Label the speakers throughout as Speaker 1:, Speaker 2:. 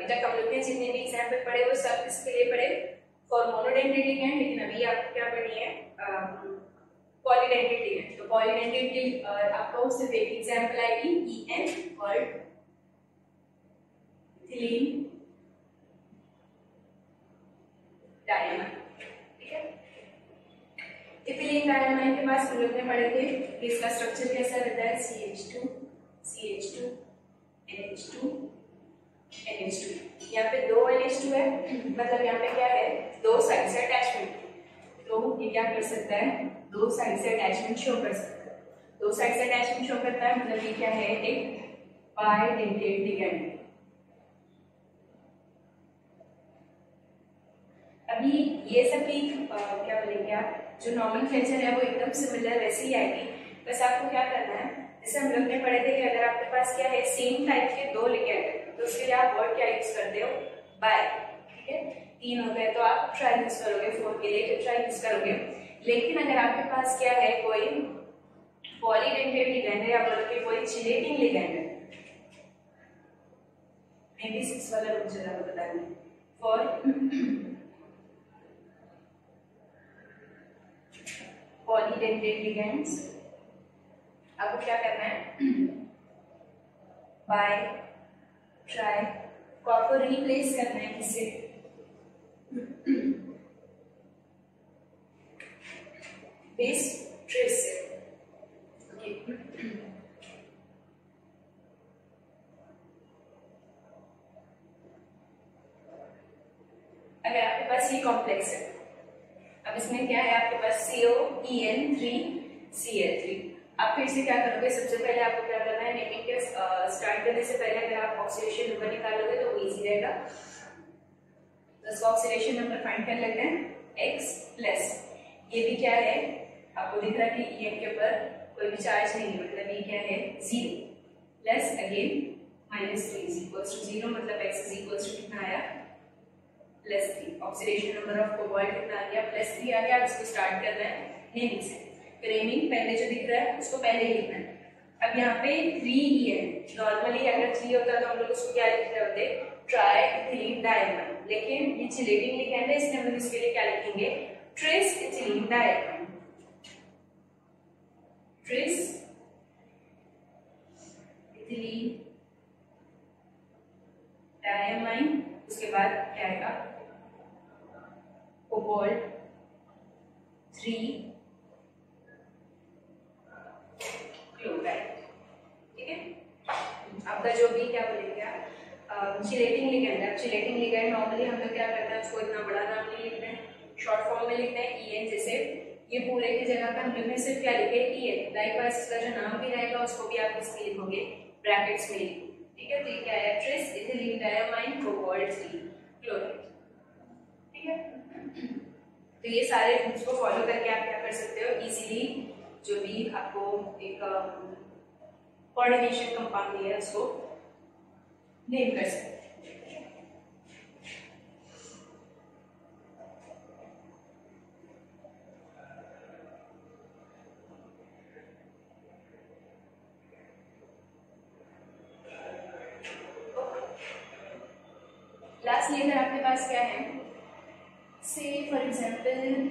Speaker 1: तक हम लोग ने जितने भी एग्जाम्पल पढ़े वो सब किसके लिए पढ़े, फॉर मोनोडेंटेड लिगेंड, लेकिन अभी आपको क्या पढ़नी है, पॉलीडेंटेड लिगेंड। तो पॉलीडेंटेड की आपको सिर्फ एक एग्जाम्पल आएगी EN कॉल्ड इथिलीन डायमाइन। ठीक है, इथिलीन डायमाइन के पास हम लोग ने पढ़े थे कि इसका स्ट्रक्चर कैसा रहता है, CH2 CH2 NH2 NH2। यहाँ पे 2 NH2 है, मतलब यहाँ पे क्या है, 2 साइड से अटैचमेंट, तो ये क्या कर सकता है, 2 साइड से अटैचमेंट शो कर सकता है। 2 साइड से अटैचमेंट शो करता है मतलब ये क्या है, एक बाइडेंटेड लिगेंड। अभी ये सभी क्या बोलेंगे आप, जो नॉमेनक्लेचर है वो एकदम सिमिलर वैसे ही आएगी, बस आपको क्या करना है, जैसे हम लोग ने पढ़े थे कि अगर आपके पास क्या है, सेम टाइप के 2 लिगेंड है तो उसके लिए आप वर्ड क्या यूज करते हो, बाय। ठीक है, 3 हो गए तो आप ट्राई यूज करोगे, 4 के लिए ट्राई यूज करोगे। लेकिन अगर आपके पास क्या है, कोई पॉलीडेंटेड लिगेंड है या बोलोगे कोई चिलेटिंग लिगेंड है, मे बी 6 वाला रुक जरा बताइए, फॉर पॉलीडेंटेड लिगेंड्स आपको क्या करना है, बाय ट्राई को आपको रिप्लेस करना है किससे, बेस ट्रेस से। अगर आपके पास ये कॉम्प्लेक्स है, अब इसमें क्या है आपके पास COEN3Cl3, आप फिर से क्या करोगे, सबसे पहले आपको क्या करना है, नेमिंग के स्टार्ट करने से पहले अगर आप ऑक्सीडेशन नंबर निकालोगे तो इजी रहेगा। तो इसका ऑक्सीडेशन नंबर फाइंड कर लेते हैं, X प्लस ये भी क्या है, आपको दिख रहा है कि EN के ऊपर कोई भी चार्ज नहीं है, मतलब ये क्या है 0, प्लस अगेन -3 0, मतलब X कितना आया, +3। ऑक्सीडेशन नंबर ऑफ कोबाल्ट कितना आ गया, +3 आ गया। अब इसको स्टार्ट करना है नेमिंग से, नेमिंग पहले जो दिख रहा है उसको पहले ही लिखना है। अब यहाँ पे 3EN, नॉर्मली अगर 3 होता तो हम लोग उसको क्या लिख रहे होते, ट्राई इथिलीन डायमाइन, लेकिन ये चिलेटिंग लिगेंड है इसलिए हम लोग इसके लिए क्या लिखेंगे, tris ethylene diamine, tris ethylene diamine. उसके बाद क्या आएगा, कोबाल्ट 3 क्लोराइड। ठीक है, आपका जो भी क्या बोलेंगे आप चिलेटिंग लिगेंड है, चिलेटिंग लिगेंड नॉर्मली हम लोग क्या करते हैं, उसको इतना बड़ा नाम नहीं लिखते हैं, शॉर्ट फॉर्म में लिखते हैं EN। जैसे ये पूरे की जगह पर हम लोग ने सिर्फ क्या लिखे EN, लाइकवाइज इसका जो नाम भी रहेगा उसको भी आप इसमें लिखोगे, ब्रैकेट्स में लिखोगे। ठीक है, तो ये क्या है, tris ethylene diamine cobalt 3 chloride. ठीक है, तो ये सारे रूल्स को फॉलो करके आप क्या कर सकते हो, इजीली जो भी आपको एक कोऑर्डिनेशन कंपाउंड दिया है उसको नेम कर सकते हैं। लास्टली अगर आपके पास क्या है, से फॉर एग्जांपल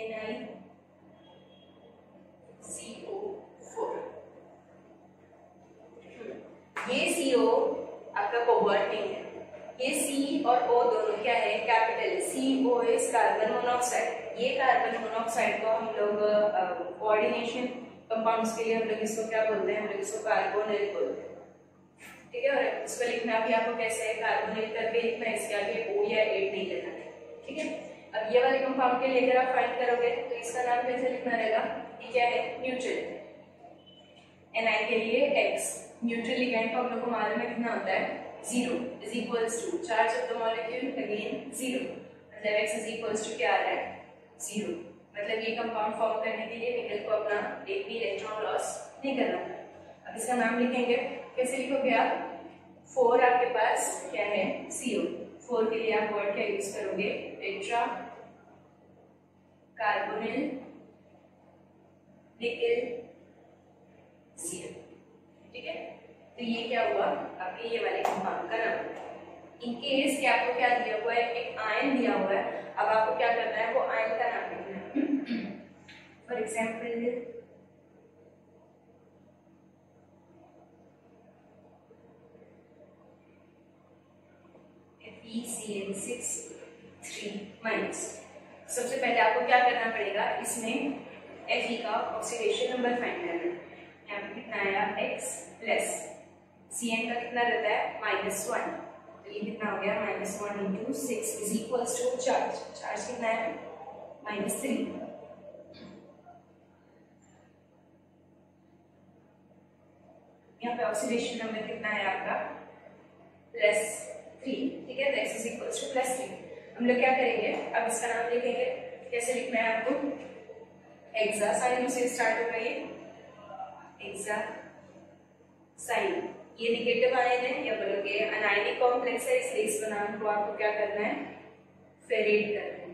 Speaker 1: NiCO4, ये CO आपका कोबाल्ट नहीं है, ये C और O दोनों क्या है, capital CO is carbon monoxide. ये कार्बन मोनोऑक्साइड को हम लोग कोऑर्डिनेशन कंपाउंड्स के लिए हम लोग इसको क्या बोलते हैं, हम लोग इसको कार्बोनिल बोलते हैं। ठीक है, और इसको लिखना भी आपको कैसे है, कार्बोनिल करके लिखना है, इसके आगे O या 8 नहीं लेना है। ठीक है, अब ये वाले कंपाउंड के लिए अगर आप फाइंड करोगे तो इसका नाम कैसे लिखना रहेगा, ये क्या है, न्यूट्रल। Ni के लिए X, न्यूट्रल लिगेंड को हम लोग को मालूम है कितना होता है, 0 is equals to charge of the molecule again 0, मतलब X इज इक्वल्स टू क्या आ रहा है, 0। मतलब ये कंपाउंड फॉर्म करने के लिए निकल को अपना एक भी इलेक्ट्रॉन लॉस नहीं करना है। अब इसका नाम लिखेंगे, कैसे लिखोगे आप, 4 आपके पास क्या है, CO, 4 के लिए आप वर्ड क्या यूज करोगे, टेट्रा कार्बोनिल निकल Cl। ठीक है, तो ये क्या हुआ आपके ये वाले कंपाउंड का नाम। इन केस कि आपको क्या दिया हुआ है, एक आयन दिया हुआ है, अब आपको क्या करना है, वो आयन का नाम लिखना है। For example FeCl6 3-। सबसे पहले आपको क्या करना पड़ेगा, इसमें Fe का ऑक्सीडेशन नंबर फाइंड करना है। यहाँ पे कितना आया x प्लस Cn का कितना रहता है -1, तो ये कितना हो गया -1 × 6 is equals to charge. Charge कितना है -3। यहाँ पे ऑक्सीडेशन नंबर कितना है आपका +3, ठीक है। तो x इज इक्वल्स टू +3। हम लोग क्या करेंगे, अब इसका नाम लिखेंगे। कैसे लिखना है आपको, हेक्सासाइन से स्टार्ट होगा ये हेक्सासाइन। ये नेगेटिव आयन है या बोलोगे अनायनिक कॉम्प्लेक्स है, इसलिए इस नाम को आपको क्या करना है, फेरेट करना है।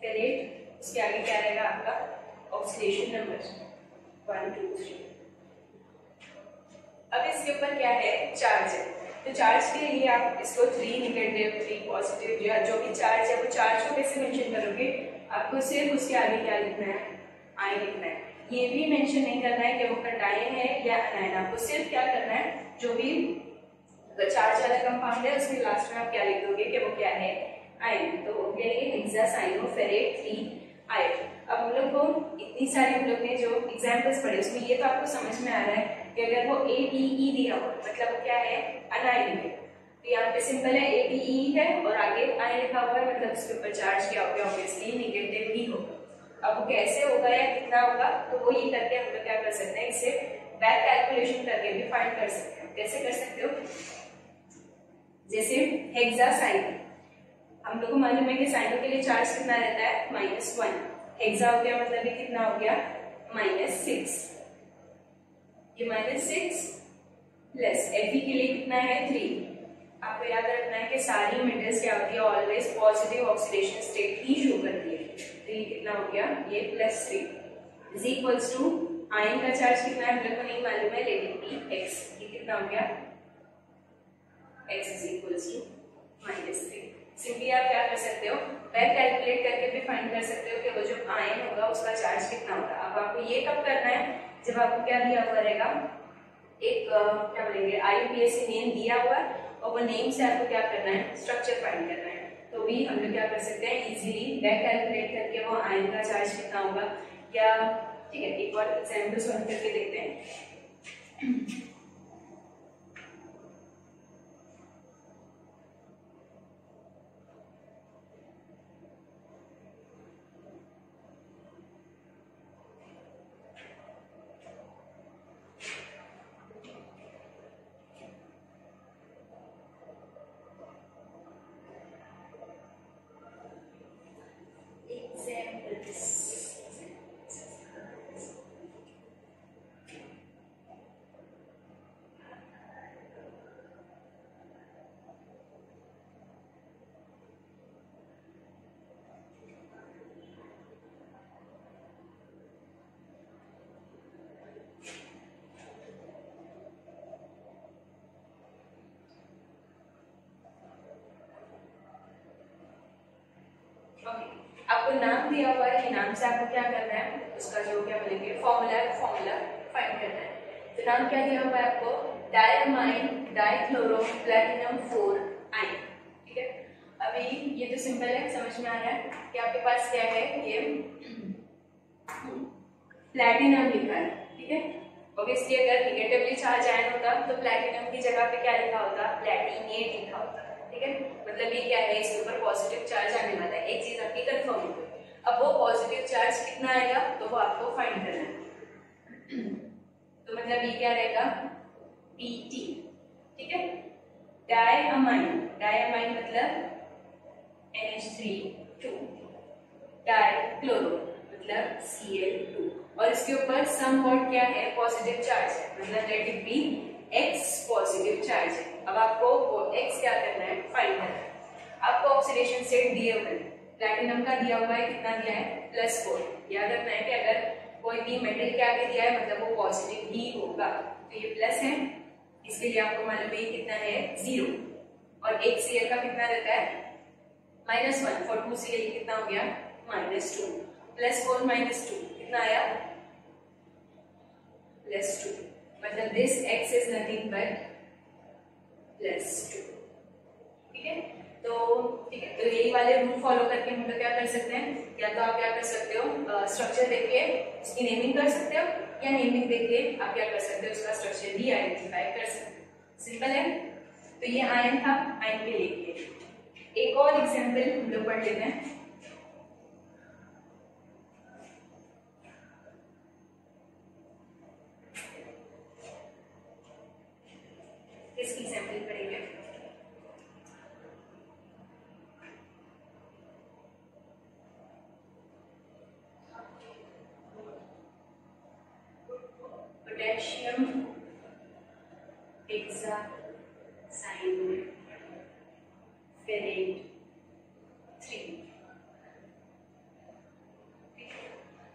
Speaker 1: फेरेट, उसके आगे क्या रहेगा आपका ऑक्सीडेशन नंबर 1 2 3। अब इसके ऊपर क्या है, चार्ज है। तो चार्ज के लिए आप इसको 3 नेगेटिव 3 पॉजिटिव या जो भी चार्ज है वो चार्ज को कैसे मेंशन करोगे, आपको सिर्फ उसके आगे क्या लिखना है, आयन लिखना है। ये भी मेंशन नहीं करना है कि वो कैटायन है या अनायन, आपको सिर्फ क्या करना है, जो भी चार्ज वाला कंपाउंड है उसमें लास्ट में आप क्या लिख दोगे कि वो क्या है, आयन। तो वो क्या है, हेक्सासाइनोफेरेट 3 आयन। अब हम लोग को इतनी सारी हम लोग ने जो एग्जांपल्स पढ़े उसमें ये तो आपको समझ में आ रहा है कि अगर वो ABE दिया हो मतलब वो क्या है, अनायन है। तो यहाँ पे सिंपल है ABE है और आगे आयन लिखा हुआ है, मतलब उसके ऊपर चार्ज क्या होगा, ऑब्वियसली नेगेटिव ही होगा। अब वो कैसे होगा या कितना होगा, तो वो ये करके हम लोग क्या कर सकते हैं, इसे बैक कैलकुलेशन करके भी फाइंड कर सकते हैं। कैसे कर सकते हो, जैसे हेक्सासाइन, हम लोग को मालूम है कि साइनों के लिए चार्ज कितना रहता है -1। हेक्सा हो गया मतलब ये कितना हो गया -6, ये -6 प्लस Fe के लिए कितना है 3। आपको याद रखना है कि सारी मेटल्स क्या होती है, ऑलवेज पॉजिटिव ऑक्सीडेशन स्टेट ही शो करती है। तो ये कितना हो गया, ये +3 इज इक्वल्स टू आयन का चार्ज कितना है हम लोग को नहीं मालूम है, लेकिन Px, ये कितना हो गया, x is equals to -3। Simply आप क्या कर सकते हो, बैक कैलकुलेट करके भी फाइंड कर सकते हो कि वो जो आयन होगा उसका चार्ज कितना होगा। अब आपको ये कब करना है, जब आपको क्या दिया हुआ रहेगा, एक क्या बोलेंगे IUPAC नेम दिया हुआ है और वो नेम से आपको क्या करना है, स्ट्रक्चर फाइंड करना है। तो भी हम लोग क्या कर सकते हैं, इजीली बैक कैलकुलेट करके वो आयन का चार्ज कितना होगा, या ठीक है एक और एग्जांपल सॉल्व करके देखते हैं। आपको नाम दिया हुआ है, नाम से आपको क्या करना है, उसका जो क्या बोलेंगे फॉर्मूला फाइंड करना है। तो नाम क्या दिया हुआ है आपको, डायमाइन डाइक्लोरो प्लैटिनम 4 आयन, ठीक है। अभी ये तो सिंपल है, समझ में आ रहा है कि आपके पास क्या है, ये प्लैटिनम लिखा है, ठीक है। ऑब्वियसली अगर निगेटिवली चार्ज आयन होता तो प्लैटिनम की जगह पे क्या लिखा होता, प्लैटिनेट लिखा होता, ठीक है। मतलब ये क्या है, इसके ऊपर पॉजिटिव चार्ज आने वाला है, एक चीज आपकी कंफर्म हो गई। अब वो पॉजिटिव चार्ज कितना आएगा तो वो आपको फाइंड करना है। तो मतलब ये क्या रहेगा, Pt, ठीक है। डायमाइन मतलब NH3 डाइक्लोरो मतलब Cl2 और इसके ऊपर सम वर्ड क्या है, पॉजिटिव चार्ज है, मतलब let it be X positive charge है। अब आपको वो X क्या करना है, फाइंड करना है। आपको ऑक्सीडेशन स्टेट दिए हुए हैं, प्लैटिनम का दिया हुआ है, कितना दिया है +4। याद रखना है कि अगर कोई भी मेटल के आगे दिया है मतलब वो पॉजिटिव ही होगा। तो ये प्लस है, इसके लिए आपको मालूम है कितना है 0, और एक Cl का कितना रहता है -1, फॉर 2 Cl कितना हो गया -2, +4 -2 कितना आया +2, मतलब this x is nothing but +2। ठीक है, तो यही वाले रूल फॉलो करके हम लोग क्या कर सकते हैं, या तो आप क्या कर सकते हो स्ट्रक्चर देख के उसकी नेमिंग कर सकते हो, या नेमिंग देख के आप क्या कर सकते हो उसका स्ट्रक्चर भी आइडेंटिफाई कर सकते हो। सिंपल है। तो ये आयन था, आयन के लिए एक और एग्जांपल हम लोग पढ़ लेते हैं। इसकी एग्जांपल पढ़ेंगे। Potassium hexacyanoferrate 3।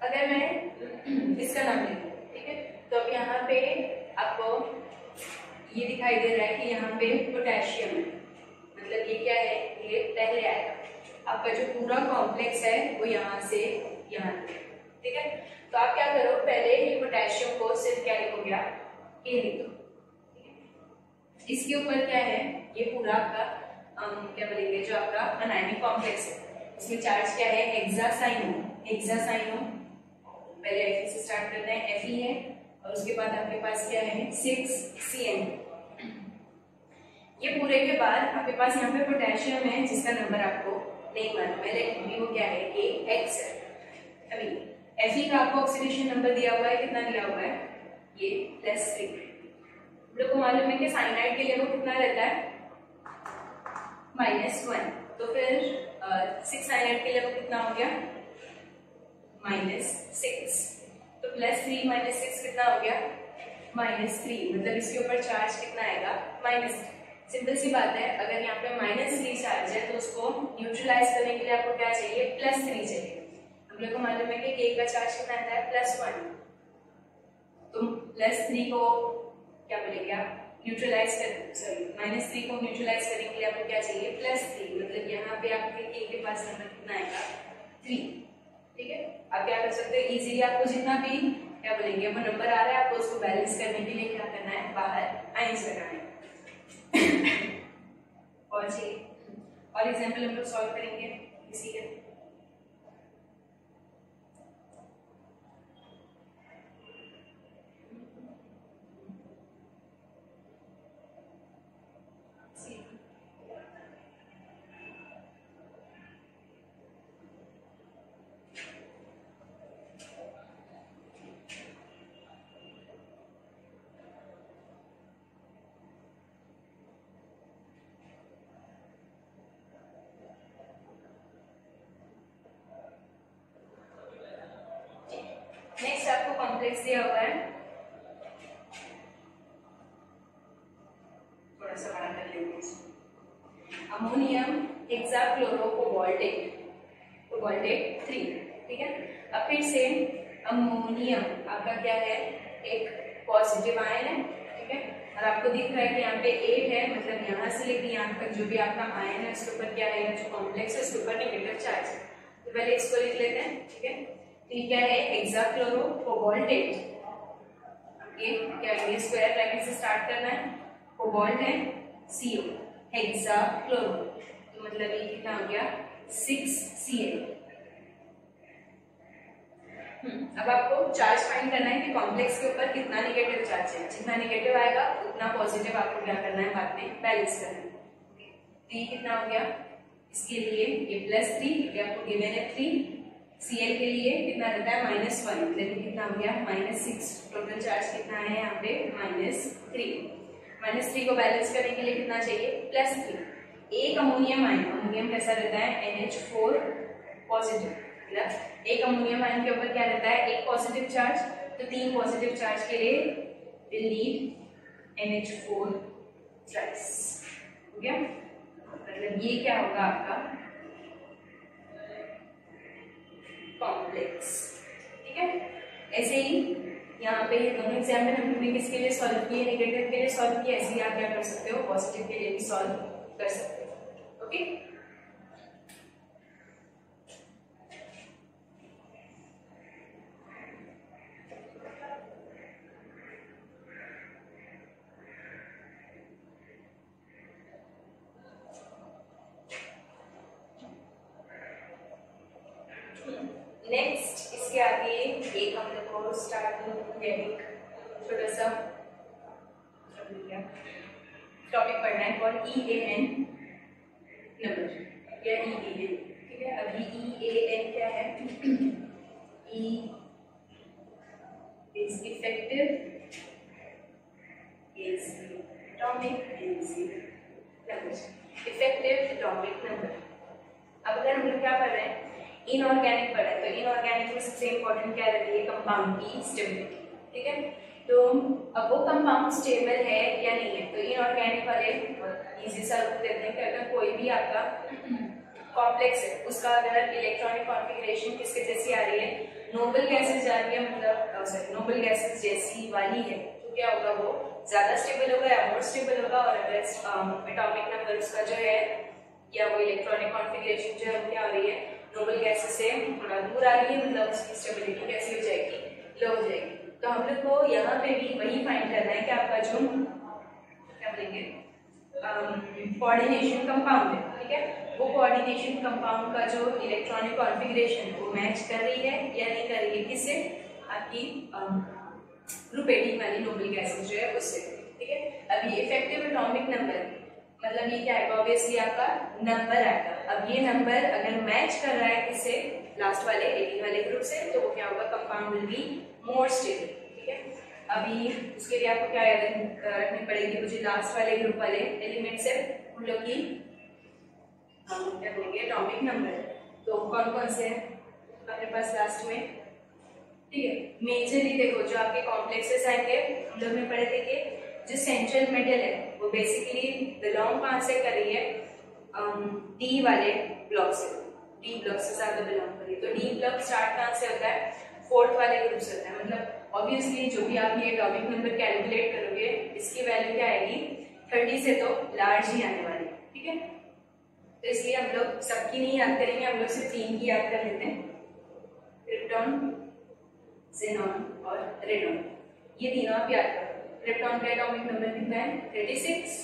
Speaker 1: अगर मैं इसका नाम लिखूं, ठीक है, तो अब यहाँ पे आपको ये दिखाई दे रहा है कि यहाँ पे पोटेशियम है, मतलब ये क्या है, ये पहले आएगा। आपका जो पूरा कॉम्प्लेक्स है वो यहाँ से यहाँ तक, ठीक है। तो आप क्या करो, पहले ये पोटेशियम को सिर्फ क्या लिखोगे आप, ये लिख दो। इसके ऊपर क्या है, ये पूरा आपका क्या बोलेंगे जो आपका अनायनिक कॉम्प्लेक्स है, इसमें चार्ज क्या है हेक्सासाइनो। हेक्सासाइनो पहले Fe से स्टार्ट करते हैं, Fe है, और उसके बाद आपके पास क्या है 6Cn। ये पूरे के बाद आपके पास यहाँ पे पोटेशियम है जिसका नंबर आपको नहीं मालूम है, लेकिन वो क्या है Kx है। अभी Fe का आपको ऑक्सीडेशन नंबर दिया हुआ है, कितना दिया हुआ है ये +3। हम लोग को मालूम है कि साइनाइड के लिए वो कितना रहता है -1, तो फिर 6 साइनाइड के लिए वो कितना हो गया -6, तो +3 - 6 कितना हो गया -3, मतलब इसके ऊपर चार्ज कितना आएगा -3। सिंपल सी बात है, अगर यहाँ पे -3 चार्ज है तो उसको न्यूट्रलाइज करने के लिए आपको क्या चाहिए +3 चाहिए। हम लोग को मालूम है कि K का चार्ज कितना आता है +1, तो +3 को क्या बोलेंगे आप न्यूट्रलाइज कर, सॉरी -3 को न्यूट्रलाइज करने के लिए आपको क्या चाहिए +3, मतलब यहाँ पे आपके K के पास नंबर कितना आएगा 3। ठीक है, आप क्या कर सकते हैं इजीली, आपको जितना भी क्या बोलेंगे वो नंबर आ रहा है, आपको उसको बैलेंस करने के लिए क्या करना है, बाहर आयंस लगाना है। और जी और एग्जांपल हम लोग सॉल्व करेंगे इसी के। नेक्स्ट आपको कॉम्प्लेक्स दिया हुआ है, थोड़ा सा बड़ा कर लेंगे, अमोनियम हेक्साक्लोरोकोबाल्टेट 3। ठीक है, अब फिर से अमोनियम आपका क्या है एक पॉजिटिव आयन है, ठीक है, और आपको दिख रहा है कि यहाँ पे 8 है, मतलब यहाँ से लेकर यहाँ तक जो भी आपका आयन है उसके ऊपर क्या है, जो कॉम्प्लेक्स है उसके ऊपर नेगेटिव चार्ज है। तो पहले इसको लिख लेते हैं, ठीक है। तो ये क्या है हेक्साक्लोरोकोबाल्टेट, ये क्या है स्क्वायर ब्रैकेट से स्टार्ट करना है, कोबाल्ट है CO, हेक्साक्लोरो, तो मतलब ये कितना हो गया 6Cl। अब आपको चार्ज फाइंड करना है कि कॉम्प्लेक्स के ऊपर कितना नेगेटिव चार्ज है, जितना नेगेटिव आएगा उतना पॉजिटिव आपको क्या करना है बाद में बैलेंस करना है। तो ये कितना हो गया, इसके लिए ये +3, ये आपको गिवन है 3, Cl के लिए कितना रहता है -1, मतलब कितना हो गया -6, टोटल चार्ज कितना है यहाँ पे -3 को बैलेंस करने के लिए कितना चाहिए +3। एक अमोनियम आयन, अमोनियम कैसा रहता है NH4 पॉजिटिव, मतलब एक अमोनियम आयन के ऊपर क्या रहता है एक पॉजिटिव चार्ज, तो 3 पॉजिटिव चार्ज के लिए विल नीड NH4 थ्राइस। हो गया, मतलब ये क्या होगा आपका कॉम्प्लेक्स। ठीक है, ऐसे ही यहाँ पे ये दोनों एग्जाम्पल हमने किसके लिए सॉल्व किए, नेगेटिव के लिए सॉल्व किया, ऐसे ही आप क्या कर सकते हो, पॉजिटिव के लिए भी सॉल्व कर सकते हो। ओके, नेक्स्ट इसके आगे एक हम लोग को स्टार्ट एक छोटा सा टॉपिक पढ़ना है फॉर EAN नंबर या EAN। ठीक है, अभी EAN क्या है? E is effective, is atomic and is number, effective atomic number। अब अगर हम लोग क्या पढ़ रहे हैं, इनऑर्गेनिक पढ़ा है, तो इनऑर्गेनिक में सबसे इंपॉर्टेंट क्या रहती है, कंपाउंड की स्टेबिलिटी। ठीक है, तो अब वो कंपाउंड स्टेबल है या नहीं है, तो इनऑर्गेनिक वाले इजी सा रूप देते हैं कि अगर कोई भी आपका कॉम्प्लेक्स है, उसका अगर इलेक्ट्रॉनिक कॉन्फ़िगरेशन किसके जैसी आ रही है, नोबल गैसेस जा रही है, मतलब नोबल गैसेस जैसी वाली है, तो क्या होगा, वो ज्यादा स्टेबल होगा या मोर स्टेबल होगा। और अगर एटॉमिक नंबर उसका जो है या वो इलेक्ट्रॉनिक कॉन्फ़िगरेशन जो है क्या हो रही है, नोबल गैसेस से थोड़ा दूर आ रही है, मतलब उसकी स्टेबिलिटी कैसी हो जाएगी, लो हो जाएगी। तो हम लोग को यहाँ पे भी वही फाइंड करना है कि आपका जो क्या बोलेंगे कोऑर्डिनेशन कंपाउंड है, ठीक है, वो कोऑर्डिनेशन कंपाउंड का जो इलेक्ट्रॉनिक कॉन्फ़िगरेशन वो मैच कर रही है या नहीं कर रही है, किससे, आपकी ग्रुप 18 वाली नोबल गैसेस जो है उससे। ठीक है, अभी इफेक्टिव एटॉमिक नंबर मतलब ये क्या आएगा, ऑब्वियसली आपका नंबर आएगा। अब ये नंबर अगर मैच कर रहा है किससे, लास्ट वाले 18 वाले ग्रुप से, तो वो क्या होगा, compound will be more stable. ठीक है, अभी उसके लिए आपको क्या याद रखनी पड़ेगी, मुझे लास्ट वाले ग्रुप वाले एलिमेंट से उन लोग की क्या बोलेंगे एटॉमिक नंबर, तो कौन कौन से हैं अपने पास लास्ट में। ठीक है, मेजरली देखो जो आपके कॉम्प्लेक्सेस आएंगे, हम लोग ने पढ़े थे कि जो सेंट्रल मेटल है वो बेसिकली बिलोंग कहाँ से कर रही है, डी वाले ब्लॉक से, डी ब्लॉक से ज्यादा बिलोंग कर रही है। तो डी ब्लॉक स्टार्ट कहाँ से होता है, फोर्थ वाले ग्रुप से होता है। मतलब ऑब्वियसली जो भी आप ये एटॉमिक नंबर कैलकुलेट करोगे, इसकी वैल्यू क्या आएगी, 30 से तो लार्ज ही आने वाली। ठीक है, तो इसलिए हम लोग सबकी नहीं याद करेंगे, हम लोग सिर्फ 3 की याद कर लेते हैं, क्रिप्टॉन, ज़ेनॉन और रेडॉन। ये तीनों आप याद करो। क्रिप्टॉन का एटॉमिक नंबर कितना है, 36,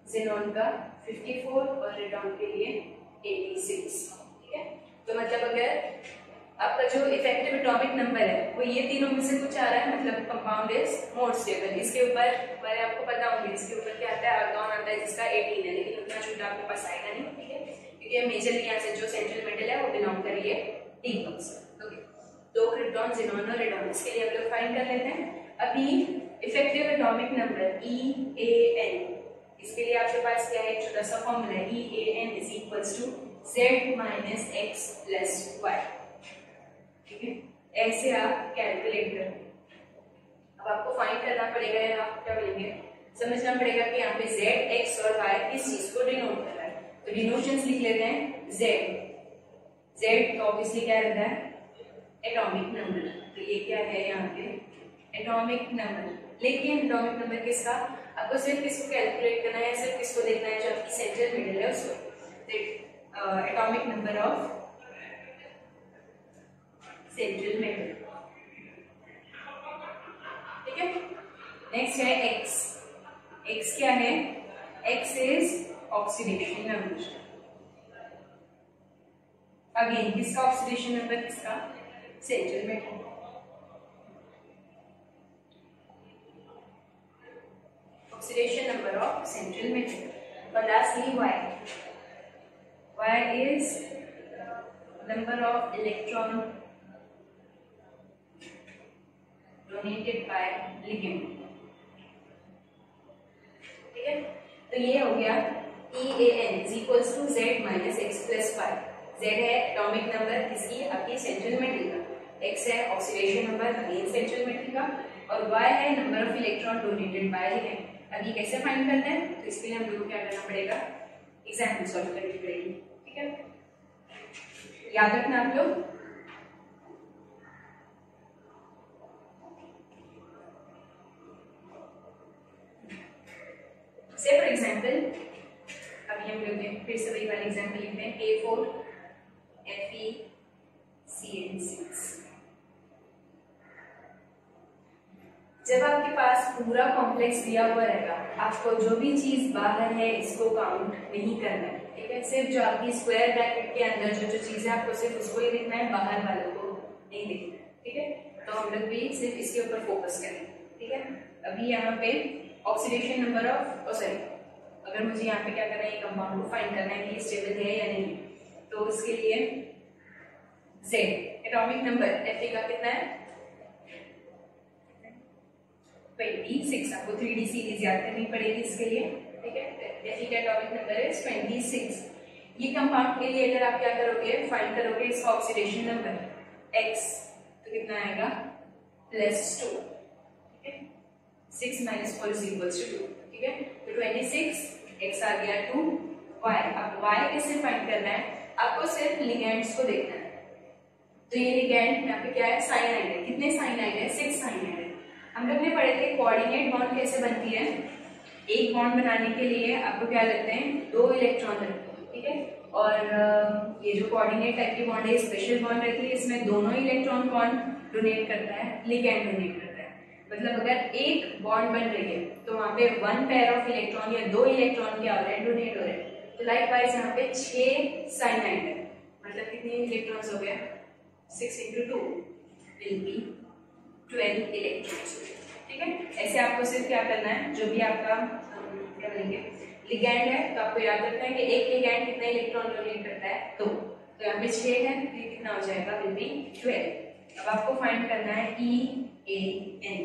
Speaker 1: ज़ेनॉन का 54 और रेडॉन के लिए 86। ठीक है, तो मतलब अगर आपका जो इफेक्टिव एटॉमिक नंबर है वो ये तीनों में से कुछ आ रहा है, मतलब कंपाउंड इज मोर स्टेबल। इसके ऊपर वाले आपको पता होंगे, इसके ऊपर क्या आता है, आर्गॉन आता है जिसका 18 है, लेकिन उतना छोटा आपके पास आएगा नहीं। ठीक है, क्योंकि मेजरली यहाँ से जो सेंट्रल मेटल है वो बिलोंग कर रही है डी ब्लॉक से। ओके, तो क्रिप्टॉन, ज़ेनॉन और रेडॉन, इसके लिए हम लोग फाइंड कर लेते हैं। अभी इफेक्टिव एटॉमिक नंबर EAN, इसके लिए आपके पास क्या है, एक छोटा सा फॉर्मूला है, EAN is equals to Z minus X plus Y। ठीक है, ऐसे आप कैलकुलेट करें। अब आपको फाइंड करना पड़ेगा, या आप क्या बोलेंगे, समझना पड़ेगा कि यहाँ पे Z, X और Y किस चीज को डिनोट कर रहा है। तो डिनोशंस लिख लेते हैं। Z तो ऑब्वियसली क्या रहता है, एटॉमिक नंबर, तो ये क्या है यहाँ पे एटॉमिक नंबर। लेकिन एटॉमिक नंबर किसका, आपको सिर्फ किसको कैलकुलेट करना है, सिर्फ किसको देखना है, जो आपकी सेंट्रल मेटल है उसको। Atomic number of central metal. ठीक है, नेक्स्ट है X क्या है, X is oxidation number. Again किसका ऑक्सीडेशन नंबर, किसका, central metal. Oxidation number of central metal. और lastly Y is number of electron donated by ligand. ठीक है, तो ये हो गया EAN is equals to Z minus X plus Y। Z है एटॉमिक नंबर किसकी, आपकी सेंट्रल मेटल का, X है oxidation number again central metal का, और Y है number of electron donated by ligand. अभी कैसे फाइंड करते हैं, तो इसके लिए हम लोग को क्या करना पड़ेगा, एग्जाम्पल सॉल्व करनी पड़ेगी। ठीक है, याद रखना आप लोग। CA4 FeCN6। जब आपके पास पूरा कॉम्प्लेक्स दिया हुआ रहेगा, आपको जो भी चीज बाहर है इसको काउंट नहीं करना है, ठीक है। सिर्फ जो आपकी स्क्वायर ब्रैकेट के अंदर जो जो चीजें आपको सिर्फ उसको ही देखना है, बाहर वालों को नहीं देखना है, ठीक है। तो हम लोग भी सिर्फ इसके ऊपर फोकस करेंगे, ठीक है। अभी यहाँ पे ऑक्सीडेशन नंबर ऑफ अगर मुझे यहाँ पे क्या करना है, कंपाउंड को फाइंड करना है कि स्टेबल है या नहीं, तो इसके लिए Z एटॉमिक नंबर Fe का कितना है 26। आपको 3D सीरीज याद करनी पड़ेगी इसके लिए, ठीक है। Fe का एटॉमिक नंबर है 26। ये कंपाउंड के लिए अगर आप क्या करोगे, फाइंड करोगे इसका ऑक्सीडेशन नंबर X, तो कितना आएगा +2, ठीक है। 6 - 4 = 2, ठीक है। तो 26 X आ गया 2 Y। अब Y कैसे फाइंड करना है, आपको सिर्फ लिगेंड्स को देखना है। तो ये लिगेंड यहाँ पे क्या है, साइनाइड है। कितने साइनाइड है, 6 साइनाइड है। हम लोग ने पढ़े थे कोऑर्डिनेट बॉन्ड कैसे बनती है। एक बॉन्ड बनाने के लिए आपको क्या लगते हैं, 2 इलेक्ट्रॉन लगते हैं, ठीक है। और ये जो कोऑर्डिनेट टाइप की बॉन्ड है, स्पेशल बॉन्ड रहती है, इसमें दोनों इलेक्ट्रॉन कौन डोनेट करता है, लिगेंड डोनेट करता है। मतलब अगर एक बॉन्ड बन रही है तो वहां पे 1 पेयर ऑफ इलेक्ट्रॉन या 2 इलेक्ट्रॉन क्या हो रहे हैं, डोनेट हो रहे हैं। तो लाइकवाइज यहाँ पे 6 साइनाइड है, मतलब कितने इलेक्ट्रॉन्स हो गए, 6 × 2 विल बी 12 इलेक्ट्रॉन्स, ठीक है। ऐसे आपको सिर्फ क्या करना है, जो भी आपका क्या बोलेंगे लिगैंड है, तो आपको याद रखना है कि एक लिगैंड कितने इलेक्ट्रॉन डोनेट करता है, तो यहाँ पे 6 है, तो ये कितना हो जाएगा, विल बी 12। अब आपको फाइंड करना है EAN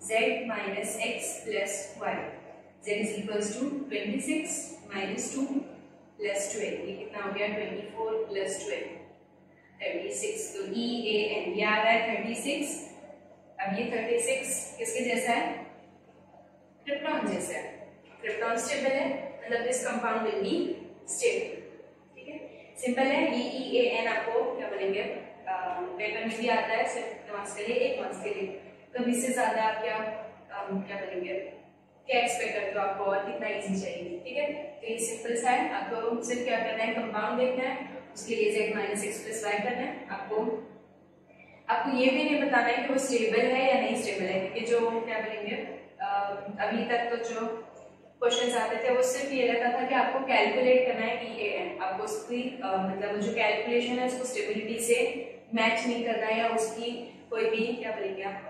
Speaker 1: Z - X + Y। Z = 26 - 2 + 12, ये कितना हो गया 24 + 12 36। तो EAN ये आ रहा है 36। अब ये 36 किसके जैसा है, क्रिप्टॉन जैसा है। क्रिप्टॉन स्टेबल है, मतलब this compound will be stable, ठीक है। सिंपल है। EAN आपको क्या बोलेंगे, पेपर में भी आता है, सिर्फ मार्क्स के लिए, 1 मार्क्स के लिए। कभी इससे ज्यादा आप क्या बोलेंगे, क्या एक्सपेक्ट करते हो, आपको और कितना इजी चाहिए, ठीक है। तो ये सिंपल सा है। आपको सिर्फ क्या करना है, कंपाउंड देखना है, उसके लिए Z - X + Y करना है। आपको ये भी नहीं बताना है कि वो स्टेबल है या नहीं स्टेबल है, क्योंकि जो क्या बोलेंगे अभी तक तो जो क्वेश्चंस आते थे वो सिर्फ ये रहता था कि आपको कैलकुलेट करना है EAN। आपको उसकी मतलब जो कैलकुलेशन है उसको स्टेबिलिटी से मैच नहीं करना है, या उसकी कोई भी क्या बोलेंगे आप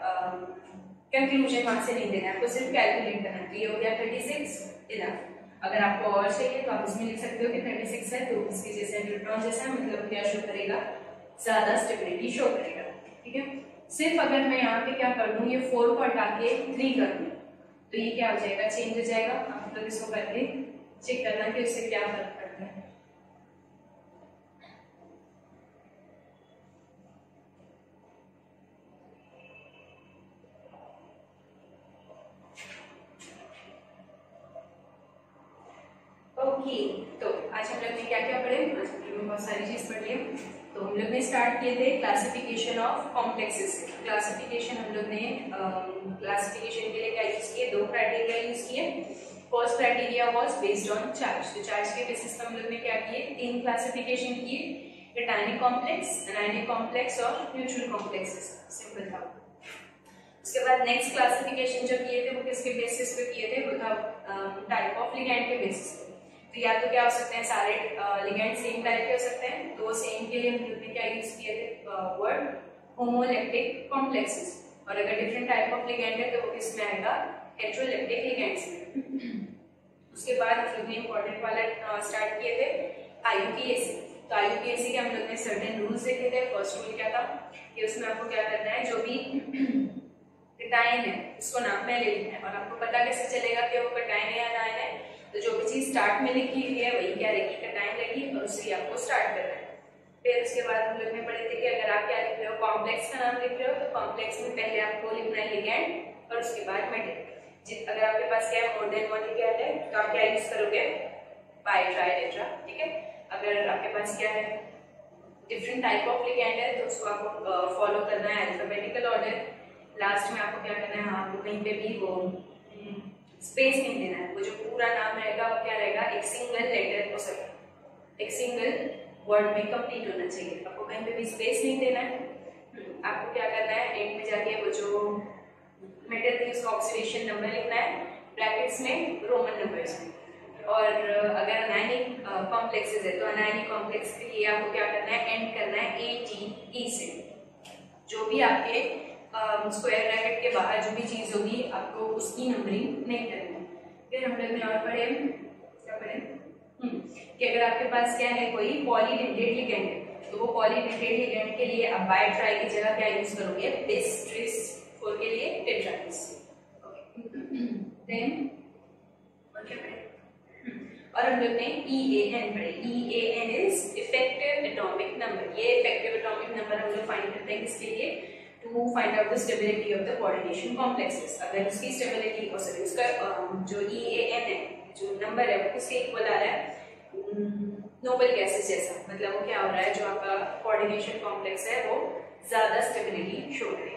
Speaker 1: कंक्लूजन वहां से नहीं देना है, आपको सिर्फ कैलकुलेट करना है। तो ये हो गया 36 इनफ। अगर आपको और चाहिए तो आप इसमें लिख सकते हो कि 36 है, तो इसके जैसे न्यूट्रॉन जैसा है, मतलब क्या शो करेगा, ज्यादा स्टेबिलिटी शो करेगा, ठीक है। सिर्फ अगर मैं यहाँ पे क्या कर दूं, ये 4 को हटा के 3 कर दूं, तो ये क्या हो जाएगा, चेंज हो जाएगा। आप लोग इसको करके चेक करना कि उससे क्या फर्क पड़ता है। ओके, तो आज हम लोग ने क्या क्या पढ़े, आज हम लोग बहुत सारी चीज पढ़ ली। तो हम लोग ने स्टार्ट किए थे क्लासिफिकेशन ऑफ कॉम्प्लेक्सेस। क्लासिफिकेशन हम लोग ने क्लासिफिकेशन के लिए क्या यूज किए, 2 क्राइटेरिया यूज किए। First criteria was based on charge. तो चार्ज के बेसिस पर हम लोग ने क्या किए, 3 क्लासिफिकेशन किए, एटायनिक कॉम्प्लेक्स, एनायनिक कॉम्प्लेक्स और म्यूचुअल कॉम्प्लेक्सेस। सिंपल था। उसके बाद नेक्स्ट क्लासिफिकेशन जो किए थे वो किसके बेसिस पे किए थे, वो था टाइप ऑफ लिगैंड के बेसिस पे। तो या तो क्या हो सकते हैं, सारे लिगैंड सेम टाइप के हो सकते हैं, तो सेम के लिए हम लोग ने क्या यूज किए थे, वर्ड होमोलैक्टिक कॉम्प्लेक्सेस। और अगर डिफरेंट टाइप ऑफ लिगैंड है तो वो किसमें आएगा, हेटेरोलैक्टिक लिगैंड्स में। उसके बाद हम लोग ने इंपॉर्टेंट वाला स्टार्ट किए थे IUPAC। तो IUPAC के हम लोग ने सर्टेन रूल्स देखे थे। फर्स्ट रूल क्या था कि उसमें आपको क्या करना है, जो भी कटायन है उसको नाम में ले लेना है। और आपको पता कैसे चलेगा कि वो कटायन है या अनायन है, तो जो भी चीज स्टार्ट में लिखी हुई है वही क्या रहेगी, कटायन रहेगी, और उससे आपको स्टार्ट करना है। फिर उसके बाद हम लोग ने पढ़े थे कि अगर आप क्या लिख रहे हो, कॉम्प्लेक्स का नाम लिख रहे हो, तो कॉम्प्लेक्स में पहले आपको लिखना है लिगैंड और उसके बाद मेटल। अगर आपके पास क्या है, मोर देन 1 लिगैंड है, तो आप क्या यूज करोगे, बाई ट्राई टेट्रा, ठीक है। अगर आपके पास क्या है, डिफरेंट टाइप ऑफ लिगैंड है, तो उसको आपको फॉलो करना है अल्फाबेटिकल ऑर्डर। लास्ट में आपको क्या करना है, आपको कहीं पे भी वो स्पेस नहीं देना है, वो जो पूरा नाम रहेगा वो क्या रहेगा, एक सिंगल लेटर हो सकता है, एक सिंगल वर्ड में कंप्लीट होना चाहिए, आपको कहीं पे भी स्पेस नहीं देना है। आपको क्या करना है, एंड में जाके वो जो मेटल थी उसका ऑक्सीडेशन नंबर लिखना है, ब्रैकेट्स में रोमन नंबर्स में। और अगर अनायनिक कॉम्प्लेक्सेस है तो अनायनिक कॉम्प्लेक्स के लिए आपको क्या करना है, एंड करना है ATE से। जो भी आपके स्क्वायर ब्रैकेट के बाहर जो भी चीज होगी आपको उसकी नंबरिंग नहीं करनी है। फिर हम लोग में और पढ़े, क्या पढ़े कि अगर आपके पास क्या है, कोई पॉलीडेंटेड लिगेंड है तो वो पॉलीडेंटेड लिगेंड के लिए आप बाय ट्राई की जगह क्या यूज करोगे, बिस ट्रिस, फोर के लिए टेट्राबिस। देन और क्या पढ़े, और हम लोग ने EAN पढ़े। EAN is effective atomic number. ये इफेक्टिव एटॉमिक नंबर हम लोग फाइंड करते हैं किसके लिए, to find out the stability of the coordination complexes. अगर उसकी स्टेबिलिटी और सॉरी उसका जो EAN है, जो नंबर है वो किसके इक्वल आ रहा है, नोबल गैसेस जैसा। मतलब वो क्या हो रहा है, जो आपका कोऑर्डिनेशन कॉम्प्लेक्स है वो ज्यादा स्टेबिलिटी शो कर